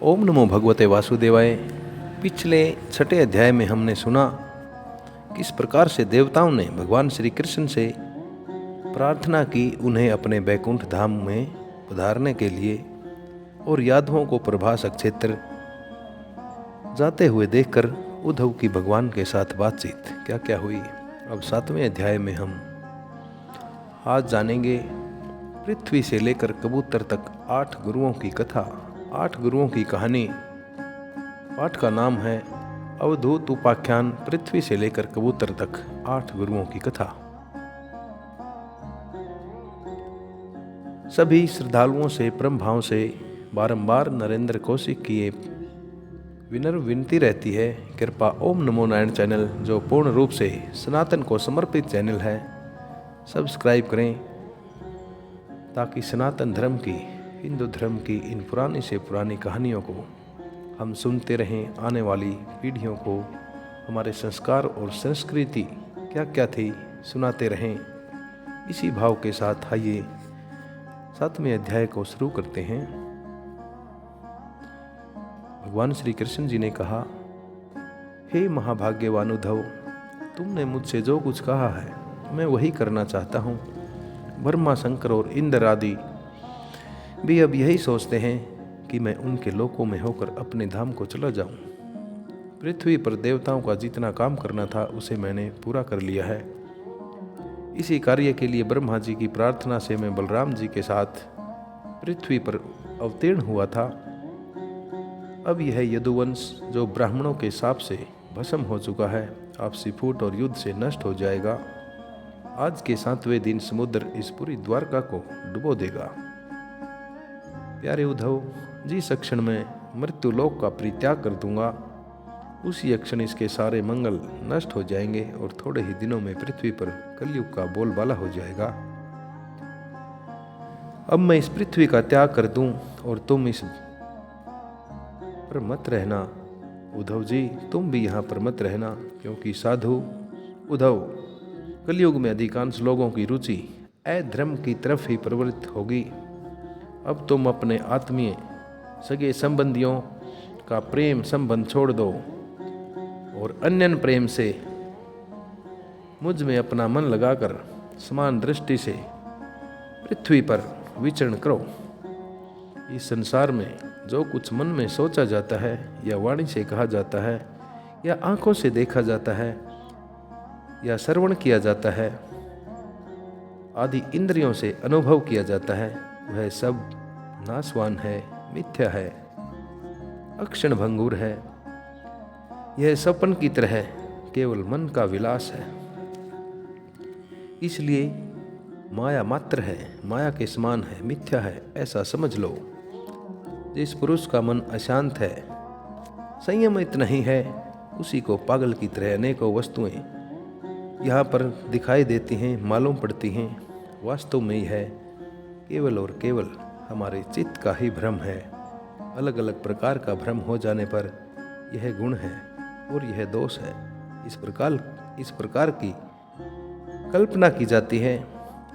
ओम नमो भगवते वासुदेवाय। पिछले 6ठे अध्याय में हमने सुना किस प्रकार से देवताओं ने भगवान श्री कृष्ण से प्रार्थना की उन्हें अपने बैकुंठ धाम में पधारने के लिए, और यादवों को प्रभास क्षेत्र जाते हुए देखकर उद्धव की भगवान के साथ बातचीत क्या क्या हुई। अब 7वें अध्याय में हम आज जानेंगे पृथ्वी से लेकर कबूतर तक 8 गुरुओं की कथा, 8 गुरुओं की कहानी। पाठ का नाम है अवधूत उपाख्यान, पृथ्वी से लेकर कबूतर तक 8 गुरुओं की कथा। सभी श्रद्धालुओं से परम भाव से बारंबार नरेंद्र कौशिक की ये विनम्र विनती रहती है, कृपा ओम नमो नारायण चैनल, जो पूर्ण रूप से सनातन को समर्पित चैनल है, सब्सक्राइब करें ताकि सनातन धर्म की, हिंदू धर्म की इन पुरानी से पुरानी कहानियों को हम सुनते रहें। आने वाली पीढ़ियों को हमारे संस्कार और संस्कृति क्या क्या थी सुनाते रहें। इसी भाव के साथ आइए 7वें अध्याय को शुरू करते हैं। भगवान श्री कृष्ण जी ने कहा, हे महाभाग्यवान उद्धव, तुमने मुझसे जो कुछ कहा है मैं वही करना चाहता हूँ। ब्रह्मा, शंकर और इंद्र आदि भी अब यही सोचते हैं कि मैं उनके लोकों में होकर अपने धाम को चला जाऊं। पृथ्वी पर देवताओं का जितना काम करना था उसे मैंने पूरा कर लिया है। इसी कार्य के लिए ब्रह्मा जी की प्रार्थना से मैं बलराम जी के साथ पृथ्वी पर अवतीर्ण हुआ था। अब यह यदुवंश जो ब्राह्मणों के शाप से भस्म हो चुका है, आपसी फूट और युद्ध से नष्ट हो जाएगा। आज के 7वें दिन समुद्र इस पूरी द्वारका को डुबो देगा। प्यारे उद्धव, जिस क्षण में मृत्यु लोक का परित्याग कर दूंगा, उसी क्षण इसके सारे मंगल नष्ट हो जाएंगे और थोड़े ही दिनों में पृथ्वी पर कलयुग का बोलबाला हो जाएगा। अब मैं इस पृथ्वी का त्याग कर दूं और तुम इस पर मत रहना। उद्धव जी, तुम भी यहाँ पर मत रहना, क्योंकि साधु उद्धव, कलयुग में अधिकांश लोगों की रुचि अधर्म की तरफ ही प्रवृत्त होगी। अब तुम अपने आत्मीय सगे संबंधियों का प्रेम संबंध छोड़ दो और अन्यन प्रेम से मुझ में अपना मन लगाकर समान दृष्टि से पृथ्वी पर विचरण करो। इस संसार में जो कुछ मन में सोचा जाता है या वाणी से कहा जाता है या आंखों से देखा जाता है या श्रवण किया जाता है, आदि इंद्रियों से अनुभव किया जाता है, वह सब नाशवान है, मिथ्या है, अक्षण भंगुर है। यह सपन की तरह केवल मन का विलास है। इसलिए माया मात्र है, माया के समान है, मिथ्या है, ऐसा समझ लो। जिस पुरुष का मन अशांत है, संयमित नहीं है, उसी को पागल की तरह अनेकों वस्तुएं यहाँ पर दिखाई देती हैं, मालूम पड़ती हैं, वास्तव में ही है केवल और केवल हमारे चित्त का ही भ्रम है। अलग अलग प्रकार का भ्रम हो जाने पर यह गुण है और यह दोष है। इस प्रकार की कल्पना की जाती है।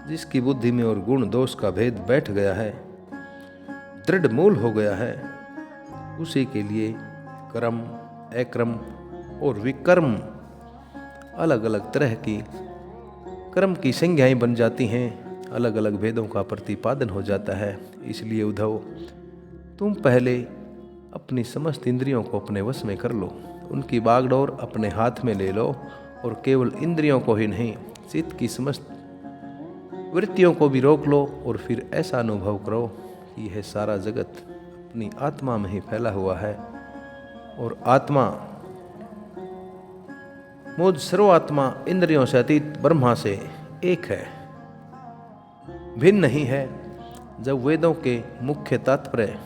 जिसकी बुद्धि में और गुण दोष का भेद बैठ गया है, दृढ़ मूल हो गया है, उसी के लिए कर्म, अकर्म और विकर्म, अलग अलग तरह की कर्म की संज्ञाएं बन जाती हैं, अलग अलग भेदों का प्रतिपादन हो जाता है। इसलिए उद्धव, तुम पहले अपनी समस्त इंद्रियों को अपने वश में कर लो, उनकी बागडोर अपने हाथ में ले लो और केवल इंद्रियों को ही नहीं, चित्त की समस्त वृत्तियों को भी रोक लो और फिर ऐसा अनुभव करो कि यह सारा जगत अपनी आत्मा में ही फैला हुआ है और आत्मा मुझ सर्वात्मा इंद्रियों से अतीत ब्रह्मा से एक है, भिन्न नहीं है। जब वेदों के मुख्य तात्पर्य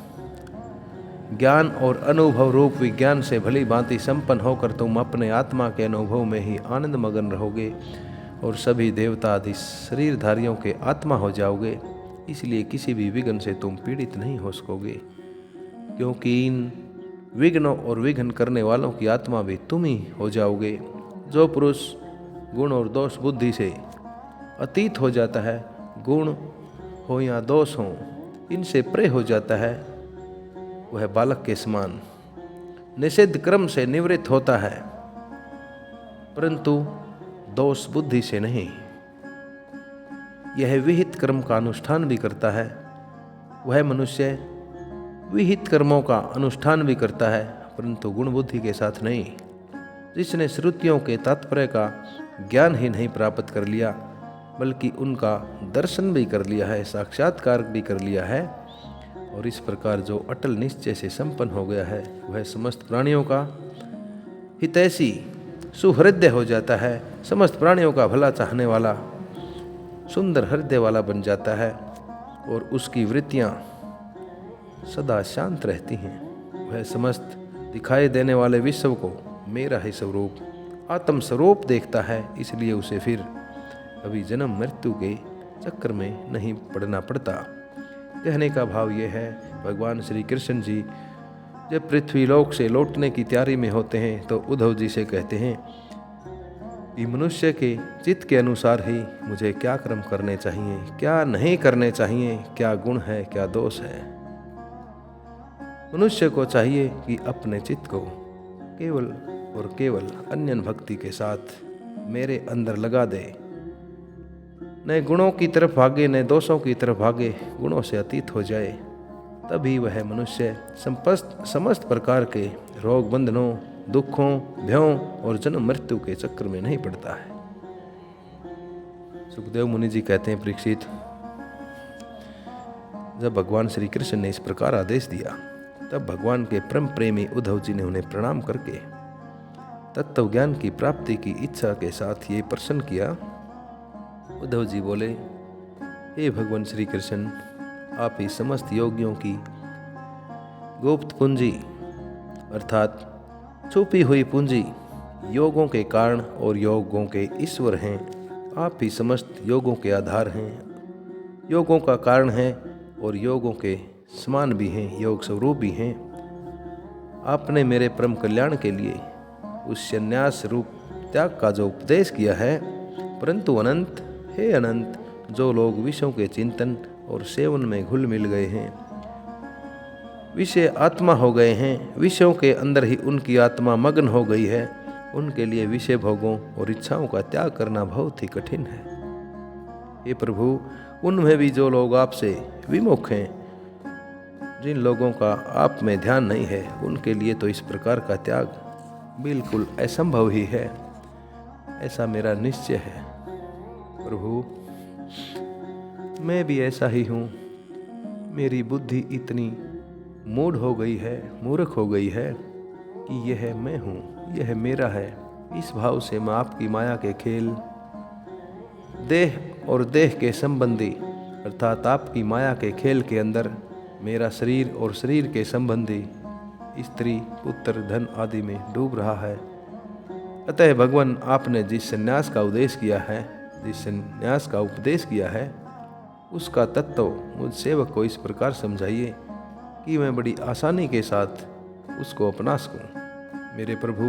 ज्ञान और अनुभव रूप विज्ञान से भली भांति संपन्न होकर तुम अपने आत्मा के अनुभव में ही आनंद मगन रहोगे और सभी देवता आदि शरीरधारियों के आत्मा हो जाओगे। इसलिए किसी भी विघ्न से तुम पीड़ित नहीं हो सकोगे, क्योंकि इन विघ्नों और विघ्न करने वालों की आत्मा भी तुम ही हो जाओगे। जो पुरुष गुण और दोष बुद्धि से अतीत हो जाता है, गुण हो या दोष हो, इनसे परे हो जाता है, वह बालक के समान निषिद्ध कर्म से निवृत्त होता है, परंतु दोष बुद्धि से नहीं। यह विहित कर्म का अनुष्ठान भी करता है। वह मनुष्य विहित कर्मों का अनुष्ठान भी करता है, परंतु गुण बुद्धि के साथ नहीं। जिसने श्रुतियों के तात्पर्य का ज्ञान ही नहीं प्राप्त कर लिया, बल्कि उनका दर्शन भी कर लिया है, साक्षात्कार भी कर लिया है, और इस प्रकार जो अटल निश्चय से संपन्न हो गया है, वह समस्त प्राणियों का हितैषी सुहृदय हो जाता है। समस्त प्राणियों का भला चाहने वाला सुंदर हृदय वाला बन जाता है, और उसकी वृत्तियाँ सदा शांत रहती हैं। वह समस्त दिखाई देने वाले विश्व को मेरा ही स्वरूप, आत्म स्वरूप देखता है। इसलिए उसे फिर कभी जन्म मृत्यु के चक्कर में नहीं पड़ना पड़ता। कहने का भाव यह है, भगवान श्री कृष्ण जी जब पृथ्वी लोक से लौटने की तैयारी में होते हैं तो उद्धव जी से कहते हैं कि मनुष्य के चित्त के अनुसार ही मुझे क्या कर्म करने चाहिए, क्या नहीं करने चाहिए, क्या गुण है, क्या दोष है। मनुष्य को चाहिए कि अपने चित्त को केवल और केवल अन्य भक्ति के साथ मेरे अंदर लगा दे, न गुणों की तरफ भागे न दोषों की तरफ भागे, गुणों से अतीत हो जाए। तभी वह मनुष्य समस्त प्रकार के रोग बंधनों, दुखों, भयों और जन्म मृत्यु के चक्कर में नहीं पड़ता है। सुखदेव मुनि जी कहते हैं, परीक्षित, जब भगवान श्री कृष्ण ने इस प्रकार आदेश दिया, तब भगवान के परम प्रेमी उद्धव जी ने उन्हें प्रणाम करके तत्व ज्ञान की प्राप्ति की इच्छा के साथ ये प्रश्न किया। उद्धव जी बोले, हे भगवान श्री कृष्ण, आप ही समस्त योगियों की गुप्त पूंजी अर्थात छुपी हुई पूंजी, योगों के कारण और योगों के ईश्वर हैं। आप ही समस्त योगों के आधार हैं, योगों का कारण हैं और योगों के समान भी हैं, योग स्वरूप भी हैं। आपने मेरे परम कल्याण के लिए उस संन्यास रूप त्याग का जो उपदेश किया है, परंतु अनंत, हे अनंत, जो लोग विषयों के चिंतन और सेवन में घुल मिल गए हैं, विषय आत्मा हो गए हैं, विषयों के अंदर ही उनकी आत्मा मग्न हो गई है, उनके लिए विषय भोगों और इच्छाओं का त्याग करना बहुत ही कठिन है। हे प्रभु, उनमें भी जो लोग आपसे विमुख हैं, जिन लोगों का आप में ध्यान नहीं है, उनके लिए तो इस प्रकार का त्याग बिल्कुल असंभव ही है, ऐसा मेरा निश्चय है। प्रभु, मैं भी ऐसा ही हूँ। मेरी बुद्धि इतनी मूढ़ हो गई है, मूर्ख हो गई है कि यह मैं हूँ, यह मेरा है। इस भाव से मैं आपकी माया के खेल, देह और देह के संबंधी अर्थात आपकी माया के खेल के अंदर मेरा शरीर और शरीर के संबंधी स्त्री, पुत्र, धन आदि में डूब रहा है। अतः भगवान, आपने जिस संन्यास का उपदेश किया है, उसका तत्व मुझ सेवक को इस प्रकार समझाइए कि मैं बड़ी आसानी के साथ उसको अपना सकूं। मेरे प्रभु,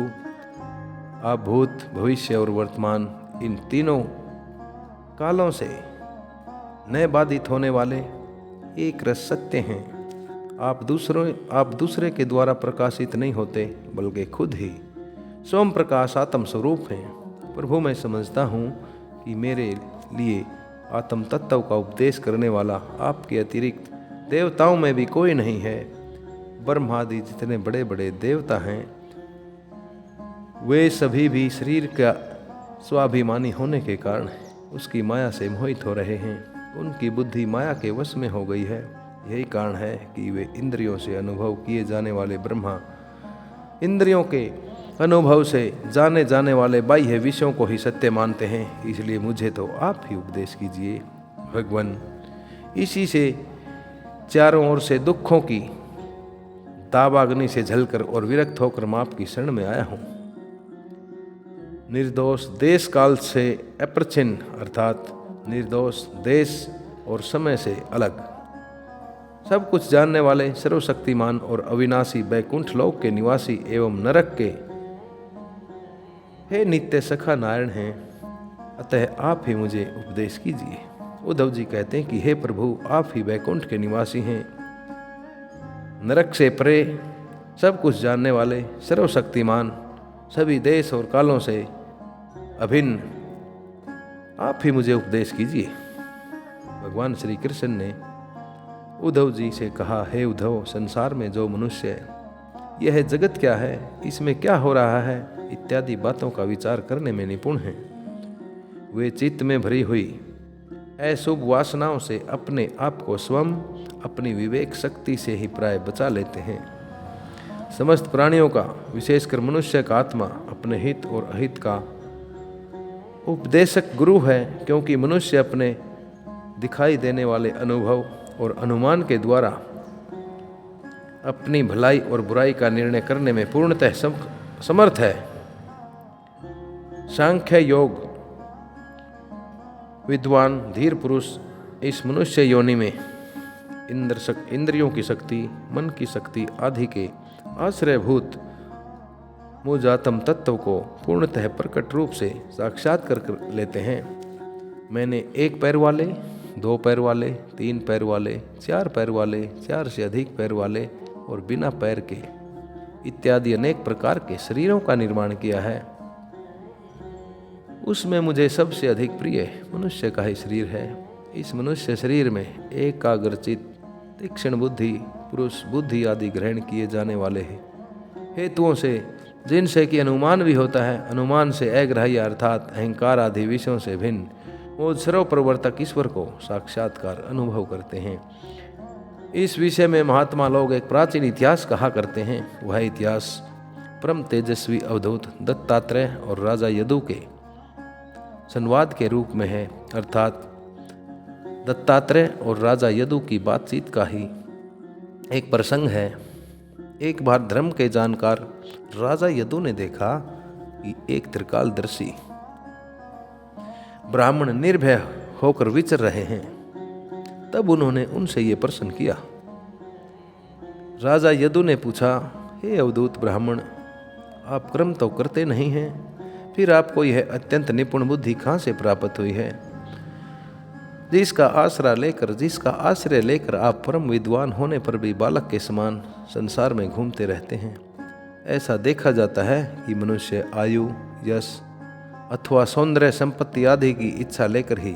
आप भूत, भविष्य और वर्तमान इन तीनों कालों से न बाधित होने वाले एक रस सत्य हैं। आप दूसरे के द्वारा प्रकाशित नहीं होते, बल्कि खुद ही स्वयं प्रकाश आत्म स्वरूप हैं। प्रभु, मैं समझता हूँ कि मेरे लिए आत्म तत्व का उपदेश करने वाला आपके अतिरिक्त देवताओं में भी कोई नहीं है। ब्रह्मादि जितने बड़े बड़े देवता हैं, वे सभी भी शरीर का स्वाभिमानी होने के कारण उसकी माया से मोहित हो रहे हैं। उनकी बुद्धि माया के वश में हो गई है। यही कारण है कि वे इंद्रियों से अनुभव किए जाने वाले ब्रह्मा, इंद्रियों के अनुभव से जाने जाने वाले बाह्य विषयों को ही सत्य मानते हैं। इसलिए मुझे तो आप ही उपदेश कीजिए। भगवान, इसी से चारों ओर से दुखों की दावाग्नि से झलकर और विरक्त होकर मैं आपकी शरण में आया हूँ। निर्दोष देश काल से अप्रच्छिन्न अर्थात निर्दोष देश और समय से अलग, सब कुछ जानने वाले, सर्वशक्तिमान और अविनाशी बैकुंठ लोक के निवासी एवं नरक के हे नित्य सखा नारायण हैं। अतः आप ही मुझे उपदेश कीजिए। उद्धव जी कहते हैं कि हे प्रभु, आप ही बैकुंठ के निवासी हैं, नरक से परे, सब कुछ जानने वाले, सर्वशक्तिमान, सभी देश और कालों से अभिन्न, आप ही मुझे उपदेश कीजिए। भगवान श्री कृष्ण ने उद्धव जी से कहा, हे उद्धव, संसार में जो मनुष्य है, यह जगत क्या है, इसमें क्या हो रहा है, इत्यादि बातों का विचार करने में निपुण हैं। वे चित्त में भरी हुई अशुभ वासनाओं से अपने आप को स्वयं अपनी विवेक शक्ति से ही प्राय बचा लेते हैं। समस्त प्राणियों का, विशेषकर मनुष्य का आत्मा अपने हित और अहित का उपदेशक गुरु है, क्योंकि मनुष्य अपने दिखाई देने वाले अनुभव और अनुमान के द्वारा अपनी भलाई और बुराई का निर्णय करने में पूर्णतः समर्थ है। सांख्य योग विद्वान धीर पुरुष इस मनुष्य योनि में इंद्रियों की शक्ति, मन की शक्ति आदि के आश्रयभूत मुझात्म तत्व को पूर्णतः प्रकट रूप से साक्षात्कार कर लेते हैं। मैंने 1 पैर वाले, 2 पैर वाले, 3 पैर वाले, 4 पैर वाले, 4 से अधिक पैर वाले और बिना पैर के इत्यादि अनेक प्रकार के शरीरों का निर्माण किया है। उसमें मुझे सबसे अधिक प्रिय मनुष्य का ही शरीर है। इस मनुष्य शरीर में एकाग्रचित, तीक्ष्ण बुद्धि, पुरुष बुद्धि आदि ग्रहण किए जाने वाले हैं हेतुओं से, जिनसे कि अनुमान भी होता है, अनुमान से अग्राह्य अर्थात अहंकार आदि विषयों से भिन्न वो सर्वप्रवर्तक ईश्वर को साक्षात्कार अनुभव करते हैं। इस विषय में महात्मा लोग एक प्राचीन इतिहास कहा करते हैं। वह इतिहास परम तेजस्वी अवधूत दत्तात्रेय और राजा यदु के संवाद के रूप में है, अर्थात दत्तात्रेय और राजा यदु की बातचीत का ही एक प्रसंग है। एक बार धर्म के जानकार राजा यदु ने देखा कि एक त्रिकालदर्शी ब्राह्मण निर्भय होकर विचर रहे हैं। तब उन्होंने उनसे ये प्रश्न किया। राजा यदु ने पूछा, हे अवधूत ब्राह्मण, आप कर्म तो करते नहीं हैं, फिर आपको यह अत्यंत निपुण बुद्धि कहाँ से प्राप्त हुई है, जिसका आश्रय लेकर आप परम विद्वान होने पर भी बालक के समान संसार में घूमते रहते हैं। ऐसा देखा जाता है कि मनुष्य आयु, यश अथवा सौंदर्य संपत्ति आदि की इच्छा लेकर ही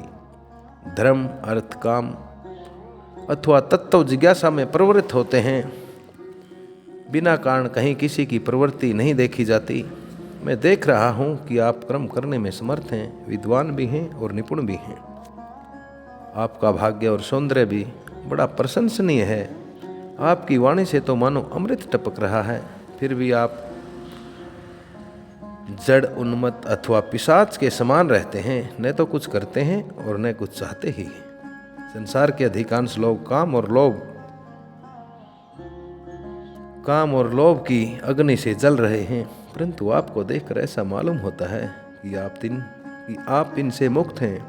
धर्म, अर्थ, काम अथवा तत्व जिज्ञासा में प्रवृत्त होते हैं। बिना कारण कहीं किसी की प्रवृत्ति नहीं देखी जाती। मैं देख रहा हूँ कि आप कर्म करने में समर्थ हैं, विद्वान भी हैं और निपुण भी हैं। आपका भाग्य और सौंदर्य भी बड़ा प्रशंसनीय है। आपकी वाणी से तो मानो अमृत टपक रहा है, फिर भी आप जड़, उन्मत्त अथवा पिशाच के समान रहते हैं, न तो कुछ करते हैं और न कुछ चाहते ही। संसार के अधिकांश लोग काम और लोभ की अग्नि से जल रहे हैं, परंतु आपको देखकर ऐसा मालूम होता है कि आप इनसे मुक्त हैं।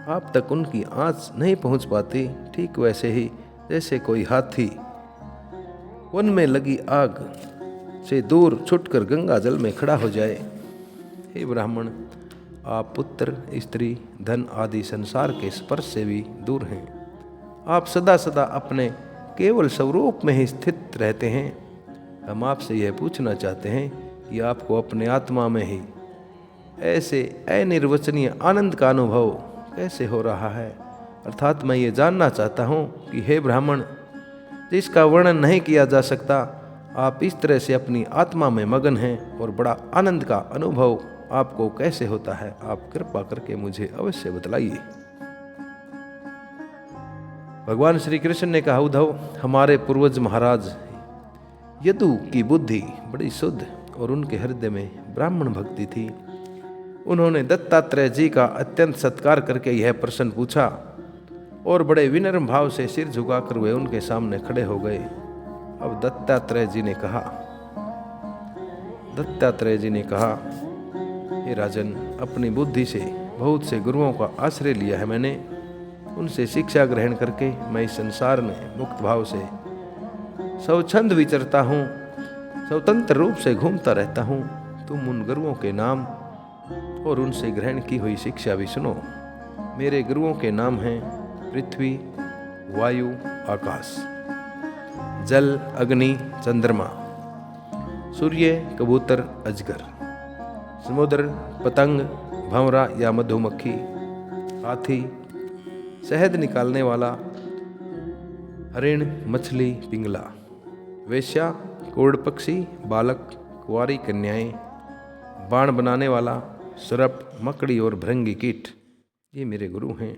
आप तक उनकी आँच नहीं पहुँच पाती। ठीक वैसे ही जैसे कोई हाथी वन में लगी आग से दूर छुटकर गंगा जल में खड़ा हो जाए। हे ब्राह्मण, आप पुत्र, स्त्री, धन आदि संसार के स्पर्श से भी दूर हैं। आप सदा सदा अपने केवल स्वरूप में ही स्थित रहते हैं। हम आपसे यह पूछना चाहते हैं कि आपको अपने आत्मा में ही ऐसे अनिर्वचनीय आनंद का अनुभव कैसे हो रहा है। अर्थात मैं ये जानना चाहता हूँ कि हे ब्राह्मण, जिसका वर्णन नहीं किया जा सकता, आप इस तरह से अपनी आत्मा में मगन हैं और बड़ा आनंद का अनुभव आपको कैसे होता है, आप कृपा करके मुझे अवश्य बतलाइए। भगवान श्री कृष्ण ने कहा, उद्धव, हमारे पूर्वज महाराज यदु की बुद्धि बड़ी शुद्ध और उनके हृदय में ब्राह्मण भक्ति थी। उन्होंने दत्तात्रेय जी का अत्यंत सत्कार करके यह प्रश्न पूछा और बड़े विनम्र भाव से सिर झुकाकर वे उनके सामने खड़े हो गए। अब दत्तात्रेय जी ने कहा, हे राजन, अपनी बुद्धि से बहुत से गुरुओं का आश्रय लिया है मैंने। उनसे शिक्षा ग्रहण करके मैं इस संसार में मुक्त भाव से स्वच्छंद विचरता हूँ, स्वतंत्र रूप से घूमता रहता हूँ। तुम उन गुरुओं के नाम और उनसे ग्रहण की हुई शिक्षा भी सुनो। मेरे गुरुओं के नाम हैं पृथ्वी, वायु, आकाश। जल, अग्नि, चंद्रमा, सूर्य, कबूतर, अजगर, समुद्र, पतंग, भंवरा या मधुमक्खी, हाथी, शहद निकालने वाला, हरिण, मछली, पिंगला, वेश्या, कोड़ पक्षी, बालक, कुंवारी कन्याएं, बाण बनाने वाला, सर्प, मकड़ी और भृंगी कीट, ये मेरे गुरु हैं।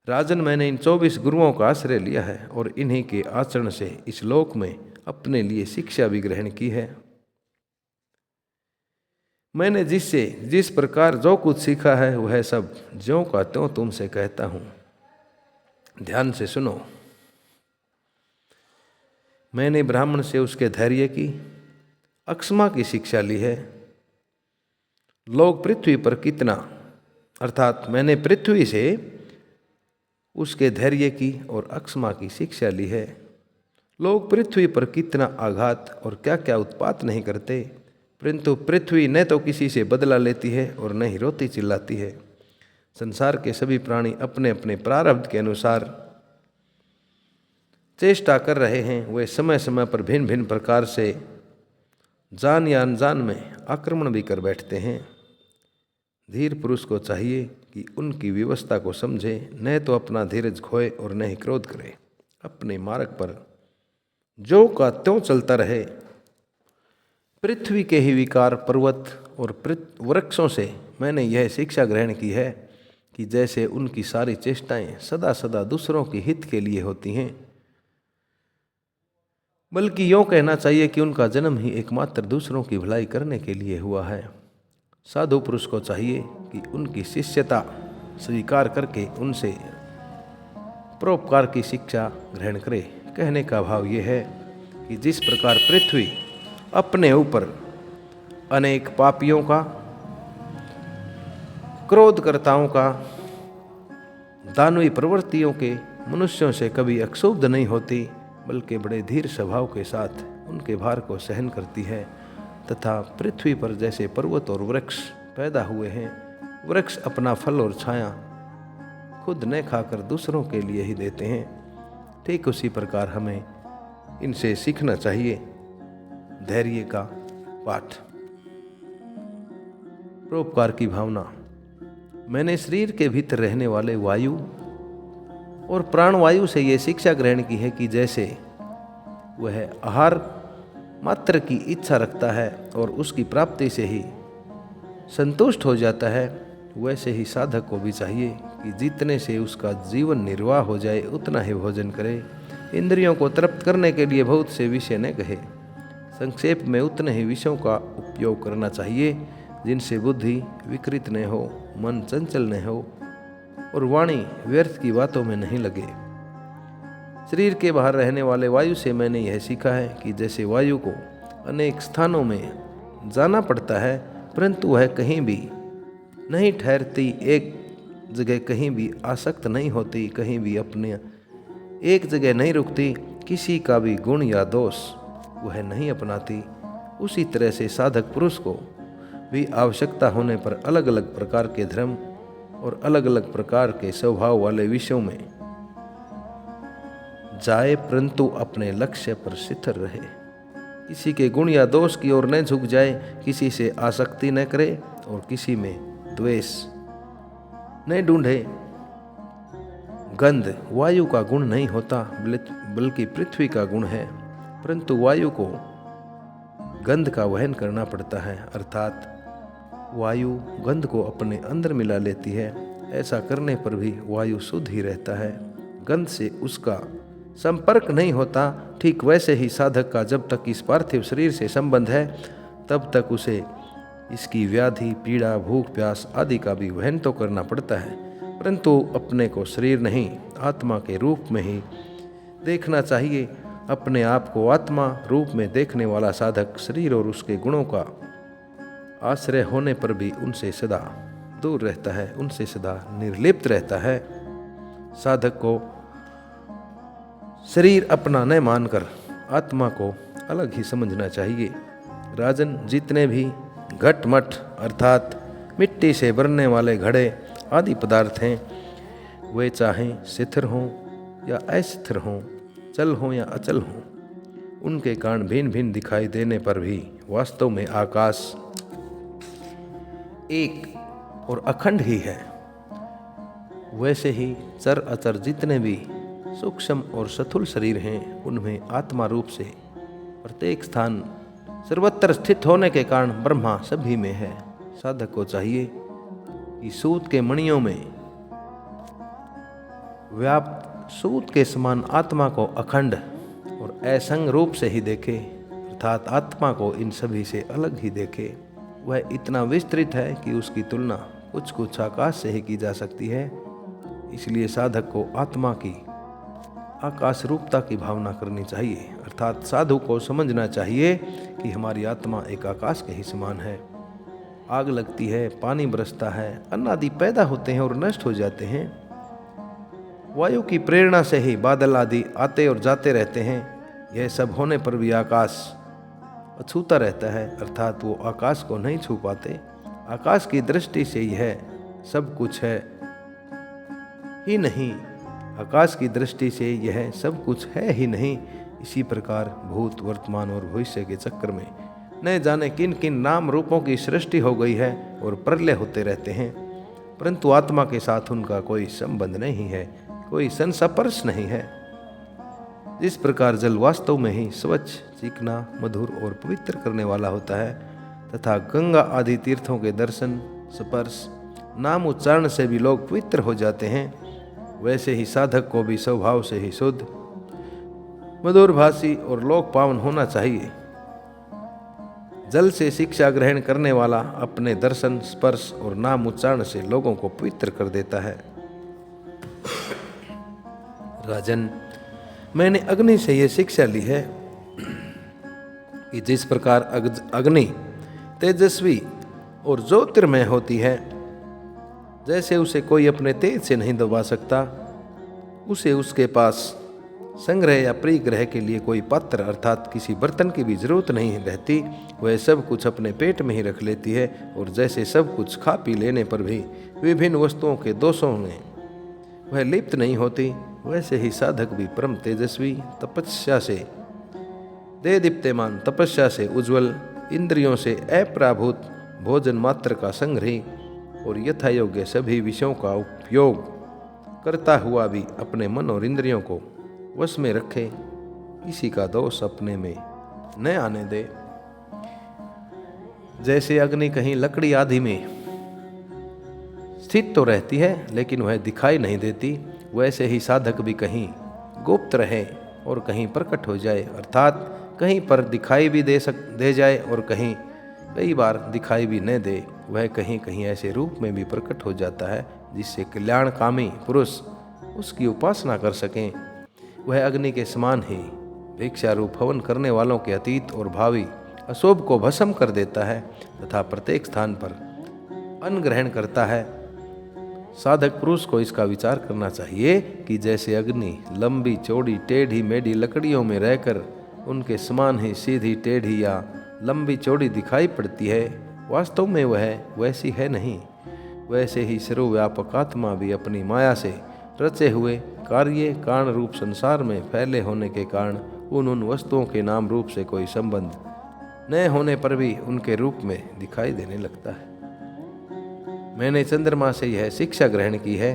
राजन, मैंने इन 24 गुरुओं का आश्रय लिया है और इन्हीं के आचरण से इस लोक में अपने लिए शिक्षा भी ग्रहण की है। मैंने जिससे जिस प्रकार जो कुछ सीखा है वह सब ज्यों का त्यों तुमसे कहता हूं, ध्यान से सुनो। मैंने ब्राह्मण से उसके धैर्य की, अक्षमा की शिक्षा ली है। लोग पृथ्वी पर कितना, अर्थात मैंने पृथ्वी से उसके धैर्य की और अक्षमा की शिक्षा ली है। लोग पृथ्वी पर कितना आघात और क्या क्या उत्पात नहीं करते, परंतु पृथ्वी न तो किसी से बदला लेती है और न ही रोती चिल्लाती है। संसार के सभी प्राणी अपने अपने प्रारब्ध के अनुसार चेष्टा कर रहे हैं। वे समय समय पर भिन्न भिन्न प्रकार से जान या अनजान में आक्रमण भी कर बैठते हैं। धीर पुरुष को चाहिए कि उनकी व्यवस्था को समझे, न तो अपना धीरज खोए और न ही क्रोध करे। अपने मार्ग पर जो का त्यों चलता रहे। पृथ्वी के ही विकार, पर्वत और वृक्षों से मैंने यह शिक्षा ग्रहण की है कि जैसे उनकी सारी चेष्टाएं सदा सदा दूसरों के हित के लिए होती हैं, बल्कि यूँ कहना चाहिए कि उनका जन्म ही एकमात्र दूसरों की भलाई करने के लिए हुआ है। साधु पुरुष को चाहिए कि उनकी शिष्यता स्वीकार करके उनसे परोपकार की शिक्षा ग्रहण करे। कहने का भाव यह है कि जिस प्रकार पृथ्वी अपने ऊपर अनेक पापियों का, क्रोधकर्ताओं का, दानवी प्रवृत्तियों के मनुष्यों से कभी अक्षुब्ध नहीं होती, बल्कि बड़े धीर स्वभाव के साथ उनके भार को सहन करती है, तथा पृथ्वी पर जैसे पर्वत और वृक्ष पैदा हुए हैं, वृक्ष अपना फल और छाया खुद न खाकर दूसरों के लिए ही देते हैं, ठीक उसी प्रकार हमें इनसे सीखना चाहिए धैर्य का पाठ, परोपकार की भावना। मैंने शरीर के भीतर रहने वाले वायु और प्राणवायु से ये शिक्षा ग्रहण की है कि जैसे वह आहार मात्र की इच्छा रखता है और उसकी प्राप्ति से ही संतुष्ट हो जाता है, वैसे ही साधक को भी चाहिए कि जितने से उसका जीवन निर्वाह हो जाए उतना ही भोजन करे। इंद्रियों को तृप्त करने के लिए बहुत से विषय न कहे, संक्षेप में उतने ही विषयों का उपयोग करना चाहिए जिनसे बुद्धि विकृत न हो, मन चंचल न हो और वाणी व्यर्थ की बातों में नहीं लगे। शरीर के बाहर रहने वाले वायु से मैंने यह सीखा है कि जैसे वायु को अनेक स्थानों में जाना पड़ता है, परंतु वह कहीं भी नहीं ठहरती, एक जगह कहीं भी आसक्त नहीं होती, कहीं भी अपने एक जगह नहीं रुकती, किसी का भी गुण या दोष वह नहीं अपनाती। उसी तरह से साधक पुरुष को भी आवश्यकता होने पर अलग अलग प्रकार के धर्म और अलग अलग प्रकार के स्वभाव वाले विषयों में जाए, परंतु अपने लक्ष्य पर स्थिर रहे। किसी के गुण या दोष की ओर न झुक जाए, किसी से आसक्ति न करे और किसी में द्वेष न ढूंढे। गंध वायु का गुण नहीं होता, बल्कि पृथ्वी का गुण है, परंतु वायु को गंध का वहन करना पड़ता है, अर्थात वायु गंध को अपने अंदर मिला लेती है। ऐसा करने पर भी वायु शुद्ध ही रहता है, गंध से उसका संपर्क नहीं होता। ठीक वैसे ही साधक का जब तक इस पार्थिव शरीर से संबंध है, तब तक उसे इसकी व्याधि, पीड़ा, भूख, प्यास आदि का भी वहन तो करना पड़ता है, परंतु अपने को शरीर नहीं आत्मा के रूप में ही देखना चाहिए। अपने आप को आत्मा रूप में देखने वाला साधक शरीर और उसके गुणों का आश्रय होने पर भी उनसे सदा दूर रहता है, उनसे सदा निर्लिप्त रहता है। साधक को शरीर अपना न मानकर आत्मा को अलग ही समझना चाहिए। राजन, जितने भी घट-मठ अर्थात मिट्टी से बनने वाले घड़े आदि पदार्थ हैं, वे चाहे स्थिर हों या अस्थिर हों, चल हों या अचल हों, उनके कारण भिन्न भिन्न दिखाई देने पर भी वास्तव में आकाश एक और अखंड ही है। वैसे ही चर अचर जितने भी सूक्ष्म और स्थूल शरीर हैं, उनमें आत्मा रूप से प्रत्येक स्थान सर्वत्र स्थित होने के कारण ब्रह्मा सभी में है। साधक को चाहिए कि सूत के मणियों में व्याप्त सूत के समान आत्मा को अखंड और असंग रूप से ही देखे, अर्थात आत्मा को इन सभी से अलग ही देखे। वह इतना विस्तृत है कि उसकी तुलना कुछ कुछ आकाश से ही की जा सकती है। इसलिए साधक को आत्मा की आकाश रूपता की भावना करनी चाहिए, अर्थात साधु को समझना चाहिए कि हमारी आत्मा एक आकाश के ही समान है। आग लगती है, पानी बरसता है, अन्न आदि पैदा होते हैं और नष्ट हो जाते हैं। वायु की प्रेरणा से ही बादल आदि आते और जाते रहते हैं। यह सब होने पर भी आकाश अछूता रहता है, अर्थात वो आकाश को नहीं छू पाते। आकाश की दृष्टि से यह सब कुछ है ही नहीं, आकाश की दृष्टि से यह सब कुछ है ही नहीं। इसी प्रकार भूत, वर्तमान और भविष्य के चक्कर में न जाने किन किन नाम रूपों की सृष्टि हो गई है और प्रलय होते रहते हैं, परंतु आत्मा के साथ उनका कोई संबंध नहीं है, कोई संस्पर्श नहीं है। इस प्रकार जल वास्तव में ही स्वच्छ, चिकना, मधुर और पवित्र करने वाला होता है तथा गंगा आदि तीर्थों के दर्शन, स्पर्श, नाम उच्चारण से भी लोग पवित्र हो जाते हैं। वैसे ही साधक को भी स्वभाव से ही शुद्ध, मधुरभाषी और लोक पावन होना चाहिए। जल से शिक्षा ग्रहण करने वाला अपने दर्शन, स्पर्श और नाम उच्चारण से लोगों को पवित्र कर देता है। राजन, मैंने अग्नि से यह शिक्षा ली है कि जिस प्रकार अग्नि तेजस्वी और ज्योतिर्मय होती है, जैसे उसे कोई अपने तेज से नहीं दबा सकता, उसे उसके पास संग्रह या परिग्रह के लिए कोई पात्र अर्थात किसी बर्तन की भी जरूरत नहीं रहती। वह सब कुछ अपने पेट में ही रख लेती है और जैसे सब कुछ खा पी लेने पर भी विभिन्न वस्तुओं के दोषों में वह लिप्त नहीं होती, वैसे ही साधक भी परम तेजस्वी, तपस्या से दे दीप्यमान, तपस्या से उज्ज्वल, इंद्रियों से अपराभूत, भोजन मात्र का संग्रही और यथा योग्य सभी विषयों का उपयोग करता हुआ भी अपने मन और इंद्रियों को वश में रखे, किसी का दोष अपने में न आने दे। जैसे अग्नि कहीं लकड़ी आदि में स्थित तो रहती है लेकिन वह दिखाई नहीं देती, वैसे ही साधक भी कहीं गुप्त रहे और कहीं प्रकट हो जाए, अर्थात कहीं पर दिखाई भी दे जाए और कहीं कई बार दिखाई भी न दे। वह कहीं कहीं ऐसे रूप में भी प्रकट हो जाता है जिससे कल्याणकामी पुरुष उसकी उपासना कर सकें। वह अग्नि के समान ही भिक्षा रूप हवन करने वालों के अतीत और भावी अशुभ को भस्म कर देता है तथा प्रत्येक स्थान पर अन्न ग्रहण करता है। साधक पुरुष को इसका विचार करना चाहिए कि जैसे अग्नि लंबी चौड़ी टेढ़ी मेढ़ी लकड़ियों में रहकर उनके समान ही सीधी टेढ़ी या लंबी चौड़ी दिखाई पड़ती है, वास्तव में वह वैसी है नहीं। वैसे ही सर्वव्यापक आत्मा भी अपनी माया से रचे हुए कार्य कारण रूप संसार में फैले होने के कारण उन वस्तुओं के नाम रूप से कोई संबंध न होने पर भी उनके रूप में दिखाई देने लगता है। मैंने चंद्रमा से यह शिक्षा ग्रहण की है,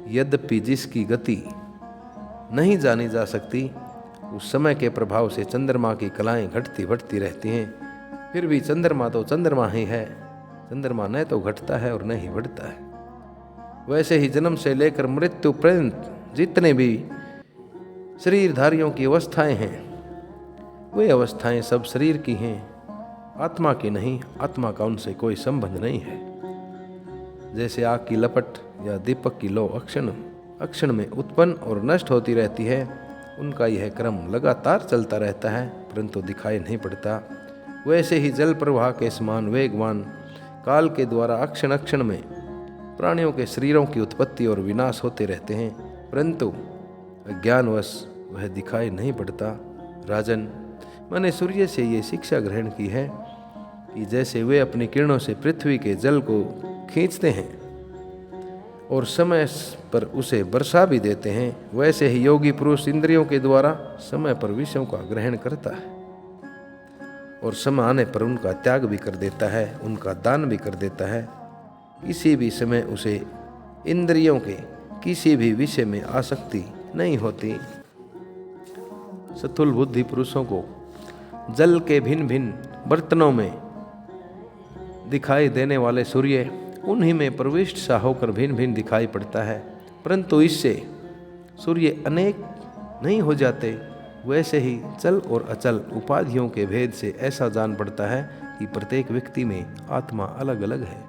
यद्यपि जिसकी गति नहीं जानी जा सकती, उस समय के प्रभाव से चंद्रमा की कलाएं घटती बढ़ती रहती हैं, फिर भी चंद्रमा तो चंद्रमा ही है। चंद्रमा न तो घटता है और न ही बढ़ता है। वैसे ही जन्म से लेकर मृत्यु पर्यंत जितने भी शरीरधारियों की अवस्थाएं हैं, वे अवस्थाएं सब शरीर की हैं, आत्मा की नहीं। आत्मा का उनसे कोई संबंध नहीं है। जैसे आग की लपट या दीपक की लो अक्षण में उत्पन्न और नष्ट होती रहती है, उनका यह क्रम लगातार चलता रहता है परंतु दिखाई नहीं पड़ता। वैसे ही जल प्रवाह के समान वेगवान काल के द्वारा अक्षण अक्षण में प्राणियों के शरीरों की उत्पत्ति और विनाश होते रहते हैं, परंतु अज्ञानवश वह दिखाई नहीं पड़ता। राजन, मैंने सूर्य से ये शिक्षा ग्रहण की है कि जैसे वे अपनी किरणों से पृथ्वी के जल को खींचते हैं और समय पर उसे वर्षा भी देते हैं, वैसे ही योगी पुरुष इंद्रियों के द्वारा समय पर विषयों का ग्रहण करता है और समय आने पर उनका त्याग भी कर देता है, उनका दान भी कर देता है। किसी भी समय उसे इंद्रियों के किसी भी विषय में आसक्ति नहीं होती। स्थूल बुद्धि पुरुषों को जल के भिन्न भिन्न बर्तनों में दिखाई देने वाले सूर्य उन्हीं में प्रविष्ट सा होकर भिन्न भिन्न दिखाई पड़ता है, परंतु इससे सूर्य अनेक नहीं हो जाते। वैसे ही चल और अचल उपाधियों के भेद से ऐसा जान पड़ता है कि प्रत्येक व्यक्ति में आत्मा अलग अलग है,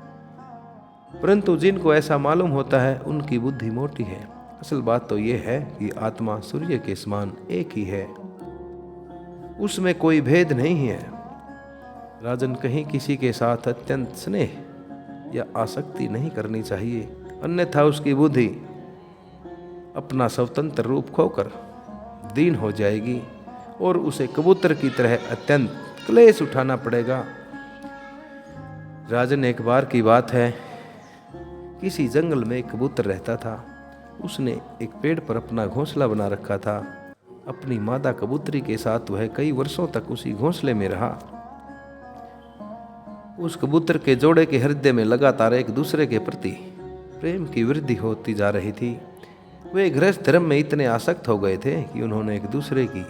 परंतु जिनको ऐसा मालूम होता है उनकी बुद्धि मोटी है। असल बात तो यह है कि आत्मा सूर्य के समान एक ही है, उसमें कोई भेद नहीं है। राजन, कहीं किसी के साथ अत्यंत स्नेह या आसक्ति नहीं करनी चाहिए, अन्यथा उसकी बुद्धि अपना स्वतंत्र रूप खोकर दीन हो जाएगी और उसे कबूतर की तरह अत्यंत क्लेश उठाना पड़ेगा। राजन, एक बार की बात है, किसी जंगल में एक कबूतर रहता था। उसने एक पेड़ पर अपना घोंसला बना रखा था। अपनी मादा कबूतरी के साथ वह कई वर्षों तक उसी घोंसले में रहा। उस कबूतर के जोड़े के हृदय में लगातार एक दूसरे के प्रति प्रेम की वृद्धि होती जा रही थी। वे गृहस्थ धर्म में इतने आसक्त हो गए थे कि उन्होंने एक दूसरे की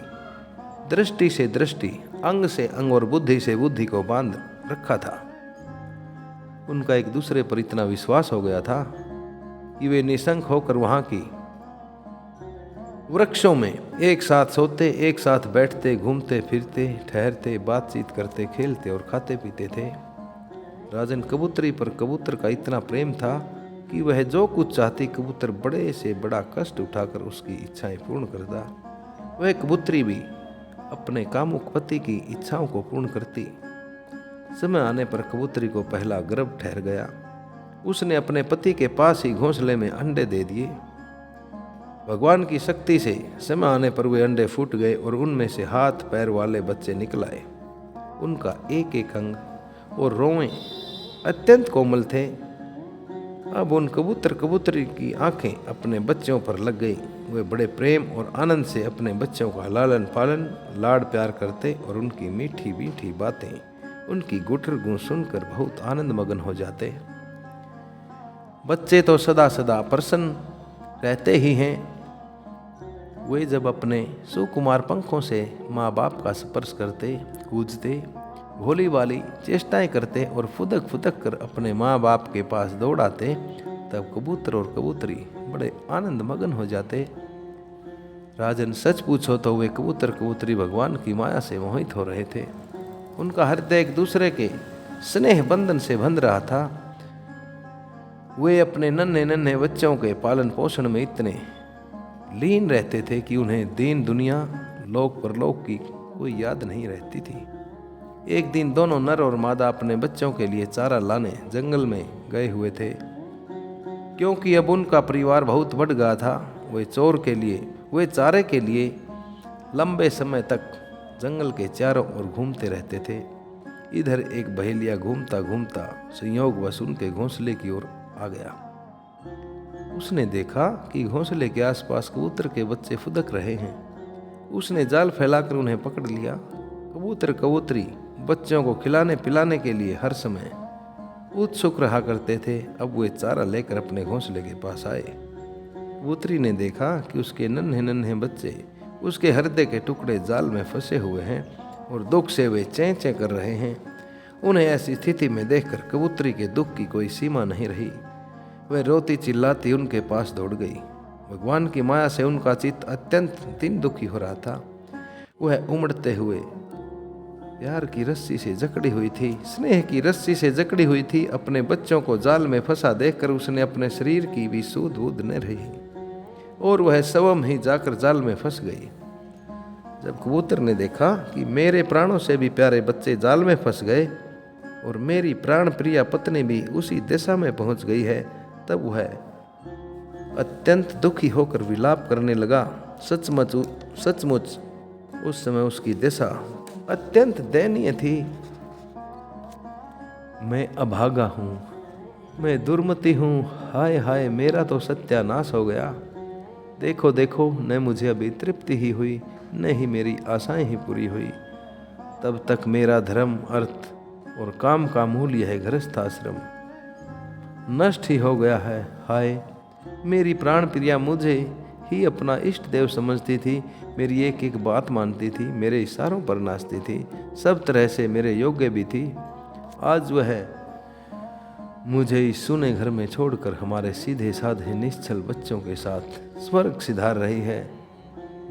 दृष्टि से दृष्टि, अंग से अंग और बुद्धि से बुद्धि को बांध रखा था। उनका एक दूसरे पर इतना विश्वास हो गया था कि वे निसंक होकर वहां की वृक्षों में एक साथ सोते, एक साथ बैठते, घूमते फिरते, ठहरते, बातचीत करते, खेलते और खाते पीते थे। राजन, कबूतरी पर कबूतर का इतना प्रेम था कि वह जो कुछ चाहती कबूतर बड़े से बड़ा कष्ट उठाकर उसकी इच्छाएं पूर्ण करता। वह कबूतरी भी अपने कामुक पति की इच्छाओं को पूर्ण करती। समय आने पर कबूतरी को पहला गर्भ ठहर गया। उसने अपने पति के पास ही घोंसले में अंडे दे दिए। भगवान की शक्ति से समय आने पर वे अंडे फूट गए और उनमें से हाथ पैर वाले बच्चे निकल आए। उनका एक एक अंग और रोएं अत्यंत कोमल थे। अब उन कबूतरी की आंखें अपने बच्चों पर लग गई। वे बड़े प्रेम और आनंद से अपने बच्चों का लालन पालन, लाड प्यार करते और उनकी मीठी मीठी बातें, उनकी गुटर गुण सुनकर बहुत आनंद मगन हो जाते। बच्चे तो सदा सदा प्रसन्न रहते ही हैं। वे जब अपने सुकुमार पंखों से माँ बाप का स्पर्श करते, कूदते, भोली वाली चेष्टाएं करते और फुदक फुदक कर अपने माँ बाप के पास दौड़ आते, तब कबूतर और कबूतरी बड़े आनंद मगन हो जाते। राजन, सच पूछो तो वे कबूतर कबूतरी भगवान की माया से मोहित हो रहे थे। उनका हृदय एक दूसरे के स्नेह बंधन से बंध रहा था। वे अपने नन्हे नन्हे बच्चों के पालन पोषण में इतने लीन रहते थे कि उन्हें दीन दुनिया, लोक परलोक की कोई याद नहीं रहती थी। एक दिन दोनों नर और मादा अपने बच्चों के लिए चारा लाने जंगल में गए हुए थे। क्योंकि अब उनका परिवार बहुत बढ़ गया था, वे चारे के लिए लंबे समय तक जंगल के चारों ओर घूमते रहते थे। इधर एक बहेलिया घूमता घूमता संयोगवश उनके घोंसले की ओर आ गया। उसने देखा कि घोंसले के आसपास कबूतर के बच्चे फुदक रहे हैं। उसने जाल फैलाकर उन्हें पकड़ लिया। कबूतर कबूतरी बच्चों को खिलाने पिलाने के लिए हर समय उत्सुक रहा करते थे। अब वे चारा लेकर अपने घोंसले के पास आए। कबूतरी ने देखा कि उसके नन्हे नन्हे बच्चे, उसके हृदय के टुकड़े जाल में फंसे हुए हैं और दुख से वे चें चें कर रहे हैं। उन्हें ऐसी स्थिति में देखकर कबूतरी के दुख की कोई सीमा नहीं रही। वह रोती चिल्लाती उनके पास दौड़ गई। भगवान की माया से उनका चित्त अत्यंत दिन दुखी हो रहा था। वह उमड़ते हुए प्यार की रस्सी से जकड़ी हुई थी, स्नेह की रस्सी से जकड़ी हुई थी। अपने बच्चों को जाल में फंसा देखकर उसने अपने शरीर की भी सूध बूध न रही और वह स्वयं ही जाकर जाल में फंस गई। जब कबूतर ने देखा कि मेरे प्राणों से भी प्यारे बच्चे जाल में फंस गए और मेरी प्राण प्रिया पत्नी भी उसी दिशा में पहुंच गई है, तब वह अत्यंत दुखी होकर विलाप करने लगा। सचमुच उस समय उसकी दशा अत्यंत दयनीय थी। मैं अभागा हूँ, मैं दुर्मति हूँ, हाय हाय मेरा तो सत्यानाश हो गया। देखो देखो, न मुझे अभी तृप्ति ही हुई, न ही मेरी आशाएं ही पूरी हुई। तब तक मेरा धर्म, अर्थ और काम का मूल्य है गृहस्थाश्रम नष्ट ही हो गया है। हाय, मेरी प्राण प्रिया मुझे ही अपना इष्ट देव समझती थी, मेरी एक एक बात मानती थी, मेरे इशारों पर नाचती थी, सब तरह से मेरे योग्य भी थी। आज वह मुझे इस सुने घर में छोड़कर हमारे सीधे साधे निश्चल बच्चों के साथ स्वर्ग सिधार रही है,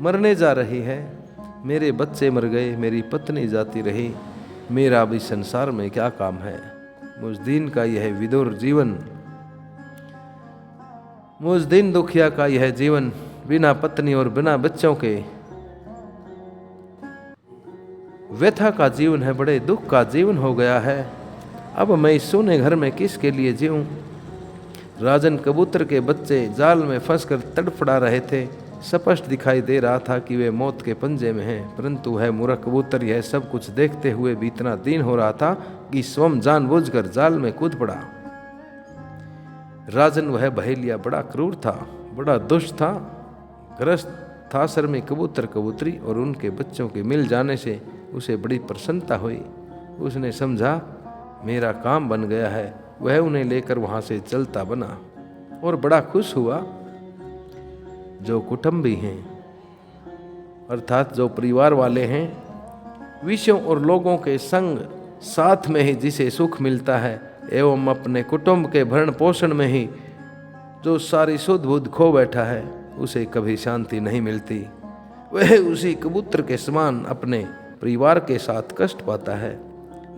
मरने जा रही है। मेरे बच्चे मर गए, मेरी पत्नी जाती रही, मेरा भी संसार में क्या काम है। मुझ दिन का यह विदुर जीवन, मुझ दिन दुखिया का यह जीवन, बिना पत्नी और बिना बच्चों के व्यथा का जीवन है, बड़े दुख का जीवन हो गया है। अब मैं इस सोने घर में किसके लिए जीऊं। राजन कबूतर के बच्चे जाल में फंसकर तड़फड़ा रहे थे। स्पष्ट दिखाई दे रहा था कि वे मौत के पंजे में हैं, परंतु वह मूर्ख कबूतर यह सब कुछ देखते हुए भी इतना दीन हो रहा था कि स्वयं जानबूझकर जाल में कूद पड़ा। राजन वह बहेलिया बड़ा क्रूर था, बड़ा दुष्ट था। गृहस्थाश्रमी कबूतर कबूतरी और उनके बच्चों के मिल जाने से उसे बड़ी प्रसन्नता हुई। उसने समझा मेरा काम बन गया है। वह उन्हें लेकर वहां से चलता बना और बड़ा खुश हुआ। जो कुटुंबी हैं, अर्थात जो परिवार वाले हैं, विषयों और लोगों के संग साथ में ही जिसे सुख मिलता है, एवं अपने कुटुंब के भरण पोषण में ही जो सारी सुध बुध खो बैठा है, उसे कभी शांति नहीं मिलती। वह उसी कबूतर के समान अपने परिवार के साथ कष्ट पाता है।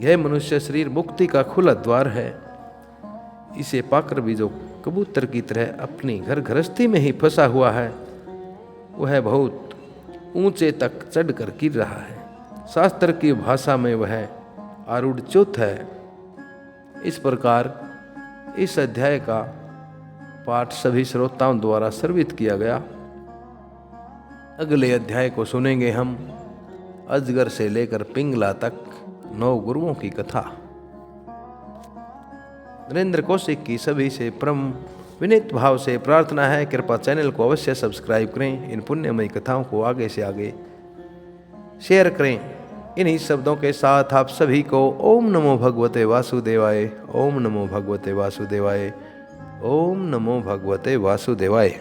यह मनुष्य शरीर मुक्ति का खुला द्वार है। इसे पाकर भी जो कबूतर की तरह अपनी घर गृहस्थी में ही फंसा हुआ है, वह बहुत ऊंचे तक चढ़कर गिर रहा है। शास्त्र की भाषा में वह आरूढ़च्युत है। इस प्रकार इस अध्याय का पाठ सभी श्रोताओं द्वारा सर्वित किया गया। अगले अध्याय को सुनेंगे हम अजगर से लेकर पिंगला तक 9 गुरुओं की कथा। नरेंद्र कौशिक की सभी से परम विनीत भाव से प्रार्थना है, कृपया चैनल को अवश्य सब्सक्राइब करें। इन पुण्यमयी कथाओं को आगे से आगे शेयर करें। इन्हीं शब्दों के साथ आप सभी को ओम नमो भगवते वासुदेवाय, ओम नमो भगवते वासुदेवाय, ओम नमो भगवते वासुदेवाय।